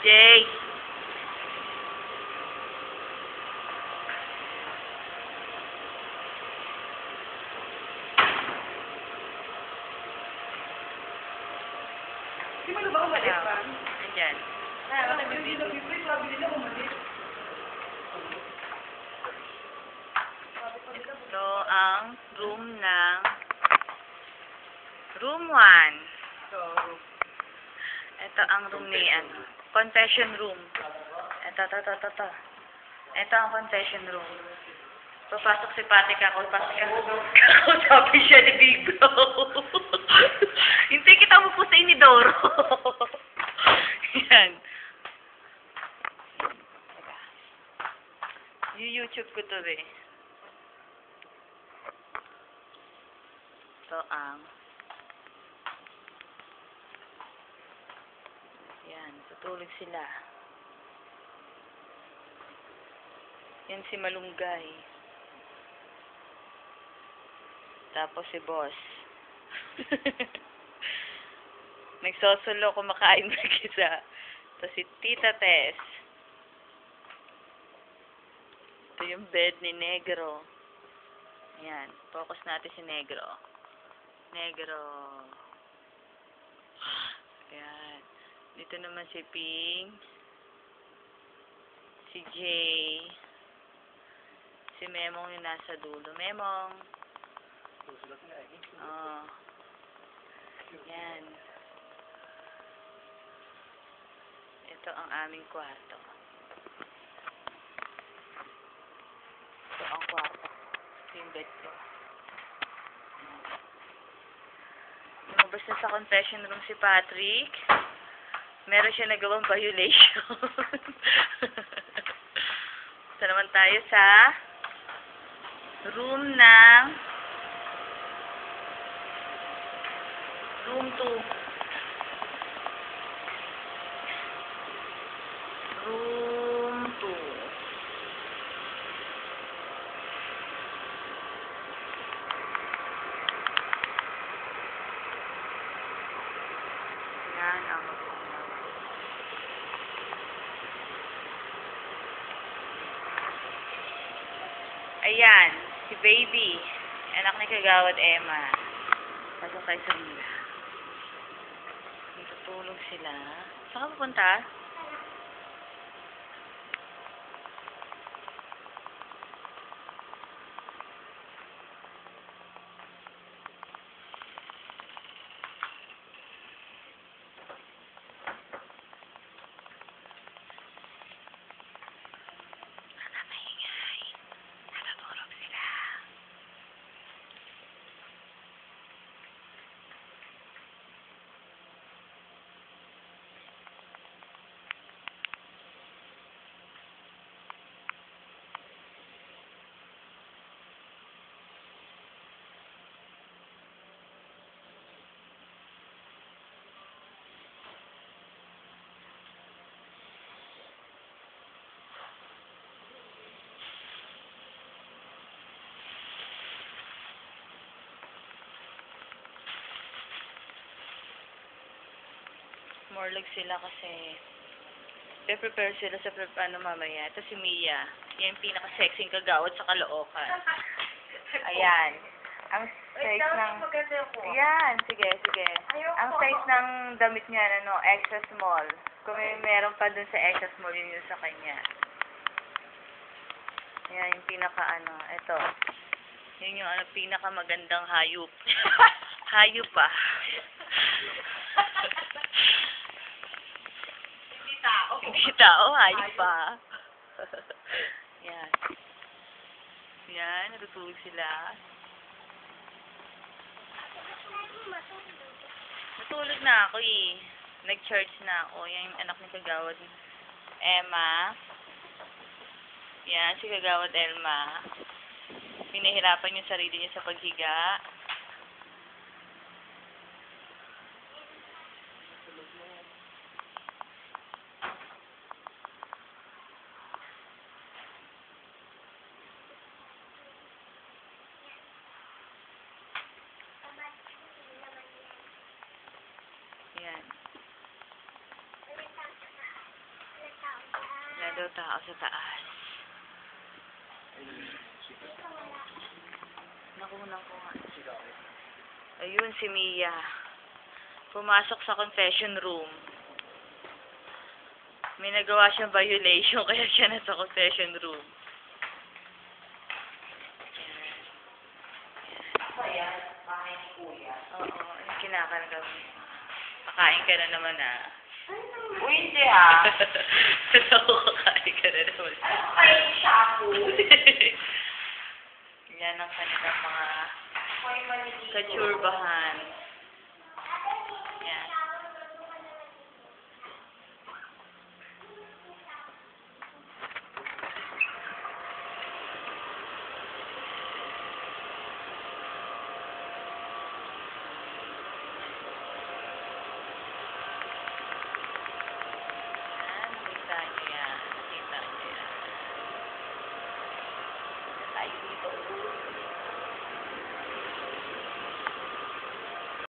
Jay. Di mo na ba umalis ba? Ayan. Hindi na bibig, sabi nila umalis. Ito ang room ng room 1. So, Ito ang room ni confession room. Ito. Ito ang confession room. Papasok si Patrick ako. Sabi siya ni Big Bro. Hindi kita mo po sa inidoro. Yan. YouTube ko to eh. Ito ang yan, tutulog sila. Yan si Malunggay. Tapos si Boss. Nagsosolo kumakain mag-isa. Tapos si Tita Tess. Ito yung bed ni Negro. Ayan, focus natin si Negro. Negro. Ayan. Dito naman si Ping. Si Jay. Si Memong yung nasa dulo. Memong. Oh. Yan. Ito ang aming kwarto. Ito ang kwarto. Ito yung bed ko. Lumabas na sa confession room si Patrick. Meron siya nagawang violation. So naman tayo sa room ng room 2. Room 2. Yan ang ayan, si Baby. Anak ni Kagawad Emma. Pasok tayo sa nila. Tutulog sila. Saan ka pupunta? Morlag sila kasi prepare sila sa mamaya. Ito si Mia. Yan yung pinaka-sexy kagawad sa Caloocan. Ayan. Ang size ng ayan, sige. Ang size ng damit niya extra small. Kung meron pa dun sa extra small yun sa kanya. Ayan yung ito. Yun yung pinaka-magandang hayop. Hayop pa. Hindi tao, hayop pa. Yan. Yan, natutulog sila. Natulog na ako eh. Nag-church na ako. Yan yung anak ni Kagawad Emma. Yan, si Kagawad Elma. Pinahirapan yung sarili niya sa paghiga. Yan. daw tao sa taas. Nakunan ko nga. Ayun, si Mia. Pumasok sa confession room. May nagawa siyang violation, kaya siya nasa confession room. Ayan, bahay ni Kuya. Oo, anong kinakarga mo? Kakain ka na naman, ah. Uy, hindi ah. Kakain ka na naman. Ano kayo yung shampoo? Yan ang kanilang mga May maliligo. kachurbahan. Yan. Nakita niyo yan. Nakita niyo yan. Tayo dito.